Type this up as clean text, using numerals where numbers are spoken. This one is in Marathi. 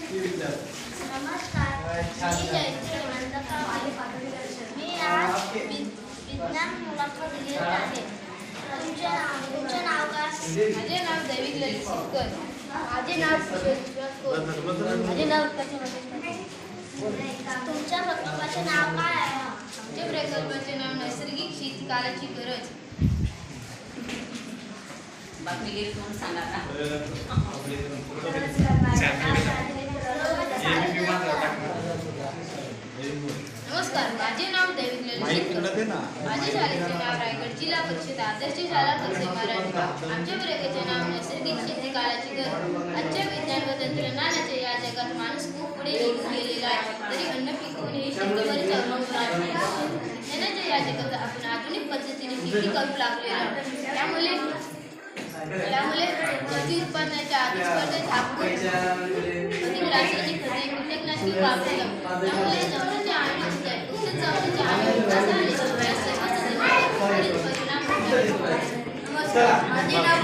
नमस्कार, मी जयश्री हेमंतराव आले पाटोळेकर. मी आज विज्ञान मुलाखत घेत आहे. तुमचे नाव काय? माझे नाव दैविक ललित सिक्कर. माझे नाव माझे नाव तुमच्या प्रकल्पाचे नाव काय आहे? आमच्या प्रकल्पाचे नाव नैसर्गिक शेतीकालाची गरज. बातमीगिरी कोण सांगा ना. नमस्कार, माझे नाव दैविक ललित सिक्कर. माझ्या शाळेचे नाव रायगड जिल्हा परिषद आदर्श शाळा कसे महाराष्ट्र. आमच्या प्रयोगाचे नाव नैसर्गिक शेतीकालाची गरज. आजच्या विज्ञान व तंत्रज्ञानाच्या या जगात माणूस खूप पुढे निघून गेलेला आहे, तरी अन्न पिकवणे हे शेतीवरच अवलंबून आहे. विज्ञानाच्या या जगात आपण आधुनिक पद्धतीने शेती करू लागलेलो आहोत. त्यामुळे शेती उत्पादनाच्या आधी स्पर्धेत झाकून अधिक रासायनिक खते कीटकनाशके वापरली. त्यामुळे जमिनीचे आणि जमिनीचे आणि विकासाने या सर्व परिणाम होतात. नमस्कार, माझे नाव